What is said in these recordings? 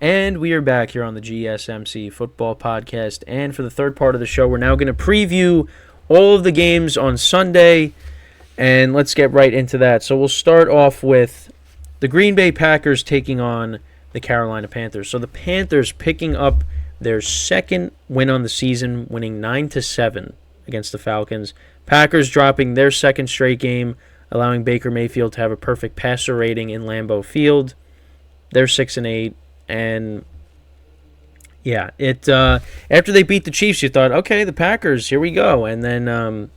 And we are back here on the GSMC Football Podcast. And for the third part of the show, we're now going to preview all of the games on Sunday. And let's get right into that. So we'll start off with the Green Bay Packers taking on the Carolina Panthers. So the Panthers picking up their second win on the season, winning 9-7 against the Falcons. Packers dropping their second straight game, allowing Baker Mayfield to have a perfect passer rating in Lambeau Field. They're 6-8. And yeah, after they beat the Chiefs, you thought, okay, the Packers, here we go. And then,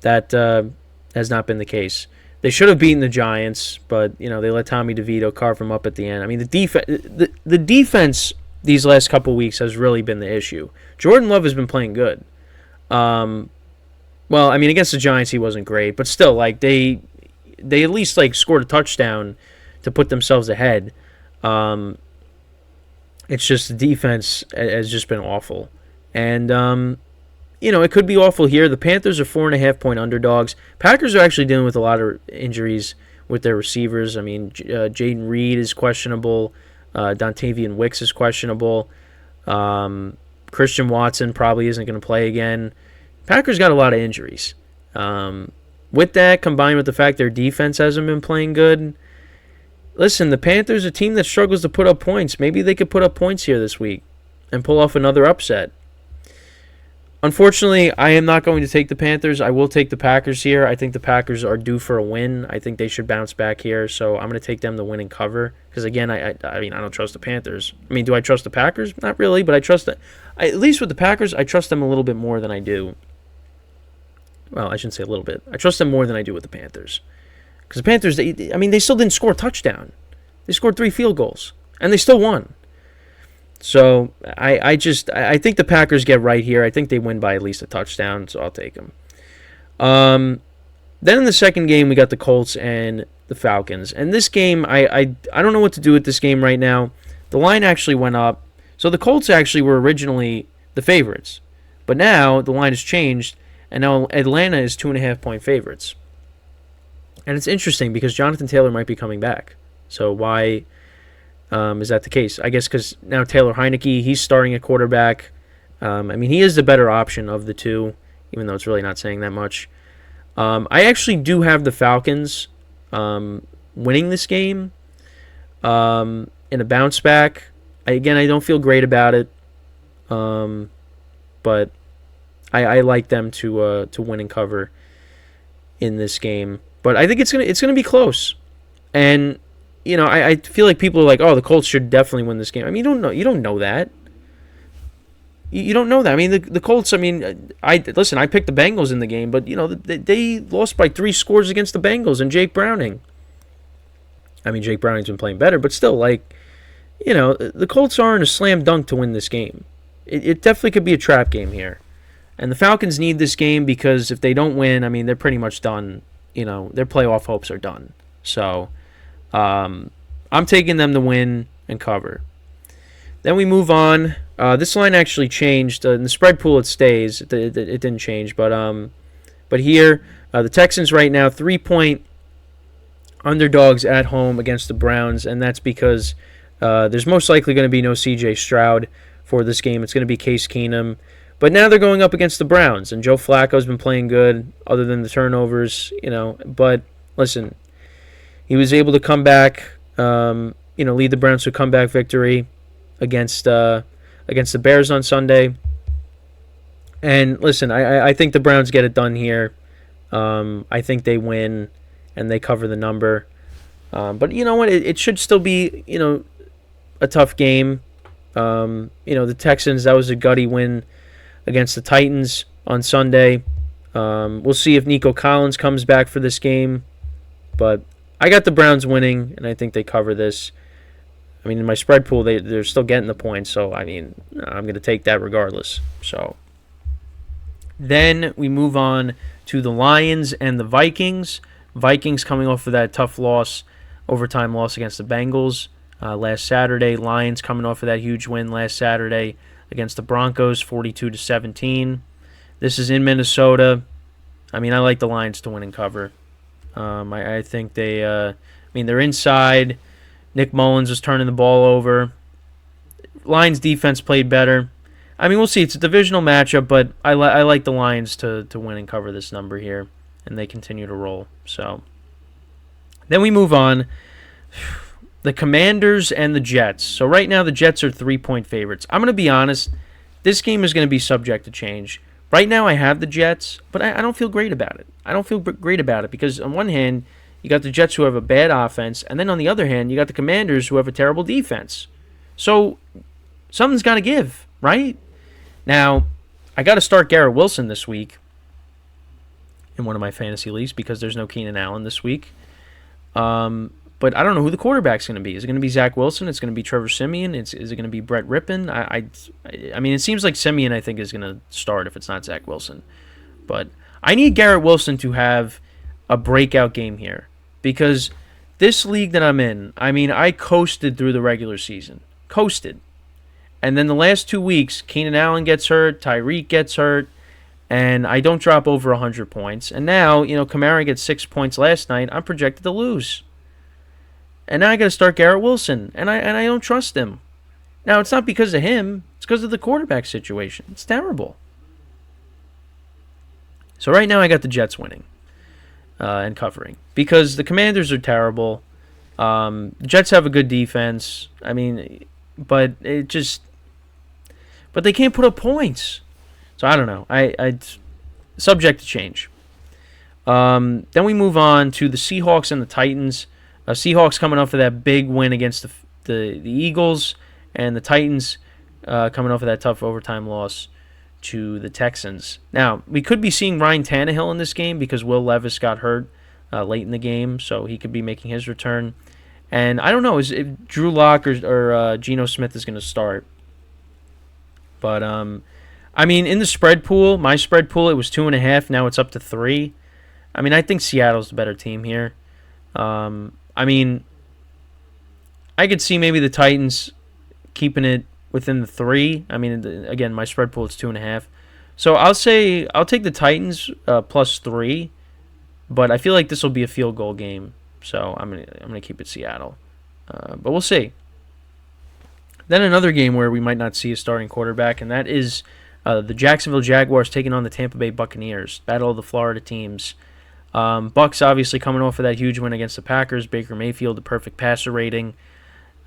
that has not been the case. They should have beaten the Giants, but they let Tommy DeVito carve them up at the end. I mean, the defense these last couple weeks has really been the issue. Jordan Love has been playing good. Well, I mean, against the Giants, he wasn't great, but still, like they at least scored a touchdown to put themselves ahead. It's just the defense has just been awful. And, it could be awful here. The Panthers are 4.5-point underdogs. Packers are actually dealing with a lot of injuries with their receivers. I mean, Jaden Reed is questionable. Dontavian Wicks is questionable. Christian Watson probably isn't going to play again. Packers got a lot of injuries. With that, combined with the fact their defense hasn't been playing good, listen, the Panthers are a team that struggles to put up points. Maybe they could put up points here this week and pull off another upset. Unfortunately, I am not going to take the Panthers. I will take the Packers here. I think the Packers are due for a win. I think they should bounce back here, so I'm going to take them to win and cover. Because again, I don't trust the Panthers. I mean, do I trust the Packers? Not really, but I trust them. At least with the Packers, I trust them a little bit more than I do. Well, I shouldn't say a little bit. I trust them more than I do with the Panthers. Because the Panthers, they still didn't score a touchdown. They scored 3 field goals, and they still won. So I think the Packers get right here. I think they win by at least a touchdown, so I'll take them. Then in the second game, we got the Colts and the Falcons. And this game, I don't know what to do with this game right now. The line actually went up. So the Colts actually were originally the favorites. But now the line has changed, and now Atlanta is 2.5-point favorites. And it's interesting because Jonathan Taylor might be coming back. So why is that the case? I guess because now Taylor Heineke, he's starting at quarterback. He is the better option of the two, even though it's really not saying that much. I actually do have the Falcons winning this game in a bounce back. I don't feel great about it, but I like them to win and cover in this game. But I think it's gonna be close, and I feel like people are like, oh, the Colts should definitely win this game. I mean, you don't know that. You don't know that. I mean, the Colts. I mean, I picked the Bengals in the game, but they lost by 3 scores against the Bengals and Jake Browning. I mean, Jake Browning's been playing better, but still, the Colts aren't a slam dunk to win this game. It definitely could be a trap game here, and the Falcons need this game because if they don't win, I mean, they're pretty much done. Their playoff hopes are done. So, I'm taking them to win and cover. Then we move on. This line actually changed. In the spread pool, it stays. It didn't change. But here, the Texans right now, 3-point underdogs at home against the Browns. And that's because there's most likely going to be no C.J. Stroud for this game. It's going to be Case Keenum. But now they're going up against the Browns. And Joe Flacco's been playing good, other than the turnovers. But listen, he was able to come back, lead the Browns to a comeback victory against the Bears on Sunday. And listen, I think the Browns get it done here. I think they win and they cover the number. But you know what? It should still be, a tough game. The Texans, that was a gutty win against the Titans on Sunday. We'll see if Nico Collins comes back for this game. But I got the Browns winning, and I think they cover this. I mean, in my spread pool, they're still getting the points, so, I mean, I'm going to take that regardless. So then we move on to the Lions and the Vikings. Vikings coming off of that tough overtime loss against the Bengals last Saturday. Lions coming off of that huge win last Saturday against the Broncos, 42-17. This is in Minnesota. I mean, I like the Lions to win and cover. I think they're inside. Nick Mullins was turning the ball over. Lions defense played better. I mean, we'll see. It's a divisional matchup, but I like the Lions to win and cover this number here, and they continue to roll. So then we move on. The Commanders and the Jets. So right now the Jets are 3-point favorites. I'm going to be honest. This game is going to be subject to change. Right now I have the Jets, but I don't feel great about it. I don't feel great about it because on one hand, you got the Jets who have a bad offense, and then on the other hand, you got the Commanders who have a terrible defense. So something's got to give, right? Now, I got to start Garrett Wilson this week in one of my fantasy leagues because there's no Keenan Allen this week. But I don't know who the quarterback's going to be. Is it going to be Zach Wilson? It's going to be Trevor Siemian? Is it going to be Brett Rippon? I mean, it seems like Siemian, I think, is going to start if it's not Zach Wilson. But I need Garrett Wilson to have a breakout game here because this league that I'm in, I mean, I coasted through the regular season. Coasted. And then the last 2 weeks, Keenan Allen gets hurt, Tyreek gets hurt, and I don't drop over 100 points. And now, Kamara gets 6 points last night. I'm projected to lose. And now I got to start Garrett Wilson, and I don't trust him. Now, it's not because of him. It's because of the quarterback situation. It's terrible. So right now I got the Jets winning and covering because the Commanders are terrible. The Jets have a good defense. I mean, but they can't put up points. So I don't know. I subject to change. Then we move on to the Seahawks and the Titans. Seahawks coming off of that big win against the Eagles, and the Titans coming off of that tough overtime loss to the Texans. Now, we could be seeing Ryan Tannehill in this game because Will Levis got hurt late in the game, so he could be making his return. And I don't know if Drew Lock or Geno Smith is going to start. But, I mean, in the spread pool, my spread pool, it was 2.5. Now it's up to 3. I mean, I think Seattle's the better team here. I mean, I could see maybe the Titans keeping it within the 3. I mean, again, my spread pool is 2.5. So I'll take the Titans plus 3, but I feel like this will be a field goal game. So I'm gonna keep it Seattle, but we'll see. Then another game where we might not see a starting quarterback, and that is the Jacksonville Jaguars taking on the Tampa Bay Buccaneers. Battle of the Florida teams. Bucks obviously coming off of that huge win against the Packers. Baker Mayfield, the perfect passer rating.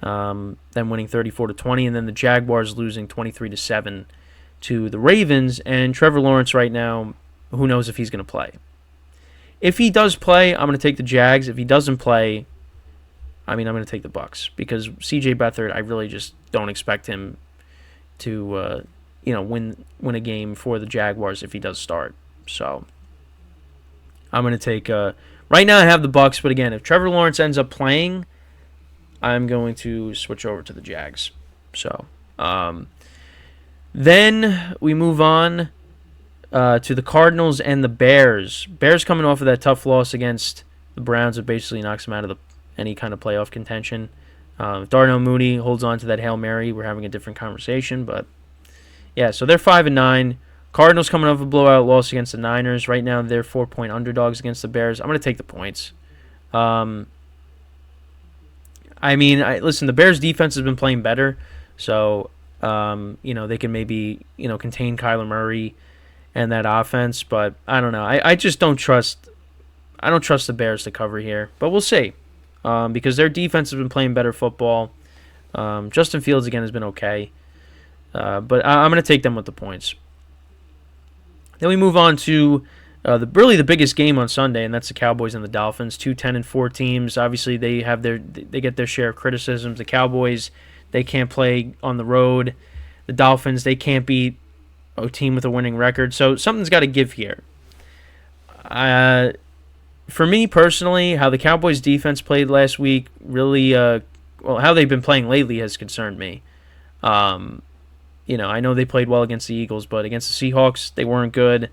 Then winning 34-20, and then the Jaguars losing 23-7 to the Ravens. And Trevor Lawrence right now, who knows if he's going to play? If he does play, I'm going to take the Jags. If he doesn't play, I'm going to take the Bucks because C.J. Beathard, I really just don't expect him to, win a game for the Jaguars if he does start. So I'm going to take. Right now, I have the Bucks, but again, if Trevor Lawrence ends up playing, I'm going to switch over to the Jags. So then we move on to the Cardinals and the Bears. Bears coming off of that tough loss against the Browns that basically knocks them out of any kind of playoff contention. Darnell Mooney holds on to that Hail Mary. We're having a different conversation, but yeah, so they're 5-9. Cardinals coming off a blowout loss against the Niners. Right now, they're 4-point underdogs against the Bears. I'm going to take the points. Listen, the Bears' defense has been playing better, so they can maybe contain Kyler Murray and that offense, but I don't know. I just don't trust. I don't trust the Bears to cover here, but we'll see because their defense has been playing better football. Justin Fields again has been okay, but I'm going to take them with the points. Then we move on to the biggest game on Sunday, and that's the Cowboys and the Dolphins. 2 10-4 teams. Obviously, they get their share of criticisms. The Cowboys, they can't play on the road. The Dolphins, they can't beat a team with a winning record. So something's got to give here. For me personally, how the Cowboys defense played last week really, how they've been playing lately has concerned me. I know they played well against the Eagles, but against the Seahawks, they weren't good.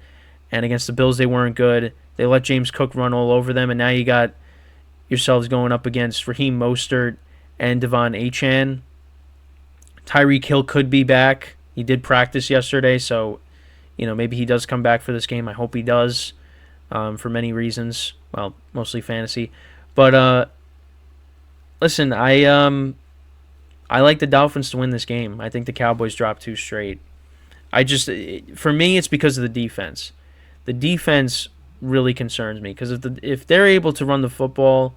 And against the Bills, they weren't good. They let James Cook run all over them, and now you got yourselves going up against Raheem Mostert and Devon Achane. Tyreek Hill could be back. He did practice yesterday, so maybe he does come back for this game. I hope he does for many reasons. Well, mostly fantasy. But listen, I like the Dolphins to win this game. I think the Cowboys drop 2 straight. For me, it's because of the defense. The defense really concerns me because if they're able to run the football,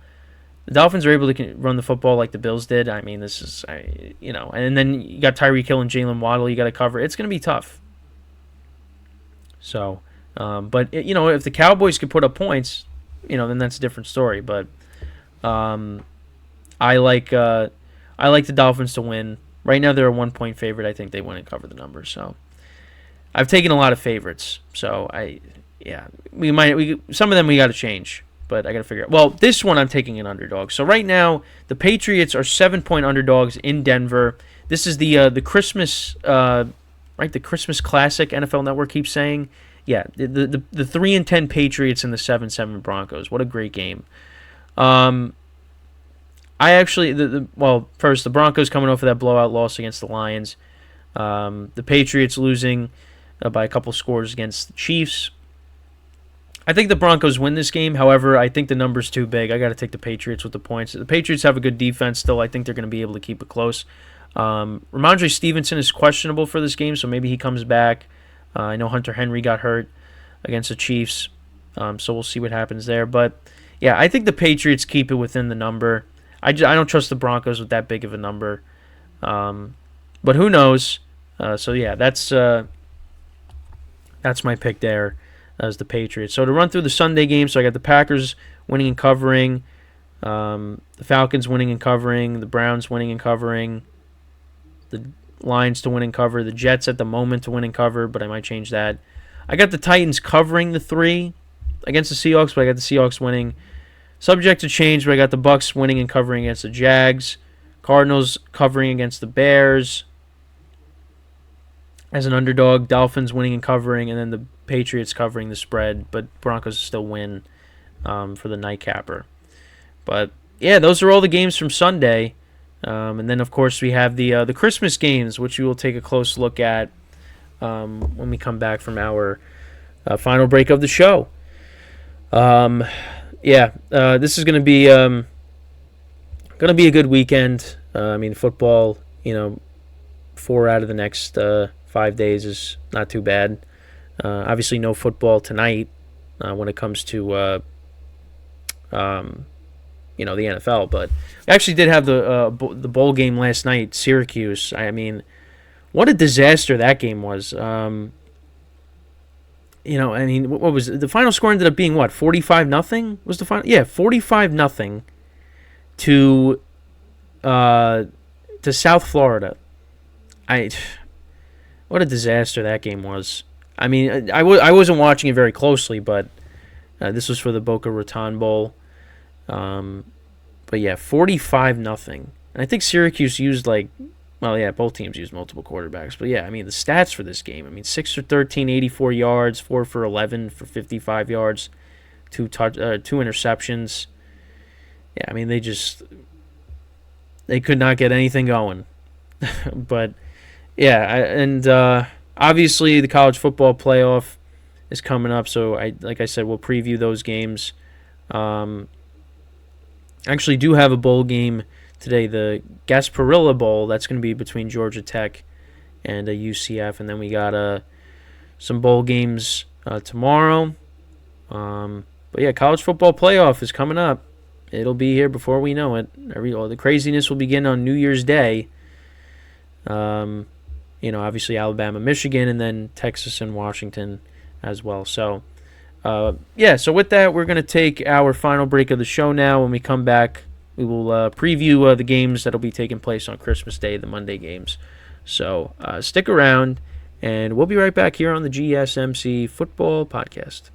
the Dolphins are able to run the football like the Bills did. I mean, this is, and then you got Tyreek Hill and Jalen Waddle you got to cover. It's going to be tough. So, but if the Cowboys could put up points, then that's a different story. But I like the Dolphins to win. Right now they're a 1-point favorite. I think they win and cover the numbers. So I've taken a lot of favorites. So some of them we got to change, but I got to figure out. Well, this one I'm taking an underdog. So right now the Patriots are 7-point underdogs in Denver. This is the Christmas the Christmas Classic. NFL Network keeps saying, yeah, the 3-10 Patriots and the 7-7 Broncos. What a great game. First, the Broncos coming off of that blowout loss against the Lions. The Patriots losing by a couple scores against the Chiefs. I think the Broncos win this game. However, I think the number's too big. I got to take the Patriots with the points. The Patriots have a good defense still. I think they're going to be able to keep it close. Ramondre Stevenson is questionable for this game, so maybe he comes back. I know Hunter Henry got hurt against the Chiefs, so we'll see what happens there. But, yeah, I think the Patriots keep it within the number. I don't trust the Broncos with that big of a number. But who knows? That's my pick there as the Patriots. So to run through the Sunday games, so I got the Packers winning and covering, the Falcons winning and covering, the Browns winning and covering, the Lions to win and cover, the Jets at the moment to win and cover, but I might change that. I got the Titans covering the 3 against the Seahawks, but I got the Seahawks winning. Subject to change, but I got the Bucks winning and covering against the Jags. Cardinals covering against the Bears as an underdog. Dolphins winning and covering, and then the Patriots covering the spread, but Broncos still win for the nightcapper. But, yeah, those are all the games from Sunday. And then, of course, we have the Christmas games, which we will take a close look at when we come back from our final break of the show. This is going to be a good weekend. Football, 4 out of the next 5 days is not too bad. Obviously, no football tonight when it comes to the NFL. But we actually did have the bowl game last night, Syracuse. What a disaster that game was. What was it? The final score ended up being what? 45-0 was the final? Yeah, 45-0 to South Florida. What a disaster that game was. I wasn't watching it very closely, but this was for the Boca Raton Bowl. But yeah, 45-0. And I think Syracuse used both teams used multiple quarterbacks. But yeah, the stats for this game. 6 for 13, 84 yards, 4 for 11 for 55 yards, 2 interceptions. Yeah, they could not get anything going. But yeah, obviously the college football playoff is coming up. So like I said, we'll preview those games. Actually do have a bowl game today, the Gasparilla Bowl. That's going to be between Georgia Tech and UCF. And then we got some bowl games tomorrow. But yeah, college football playoff is coming up. It'll be here before we know it. The craziness will begin on New Year's Day. Obviously Alabama, Michigan, and then Texas and Washington as well. So, so with that, we're going to take our final break of the show now. When we come back, we will preview the games that will be taking place on Christmas Day, the Monday games. So stick around, and we'll be right back here on the GSMC Football Podcast.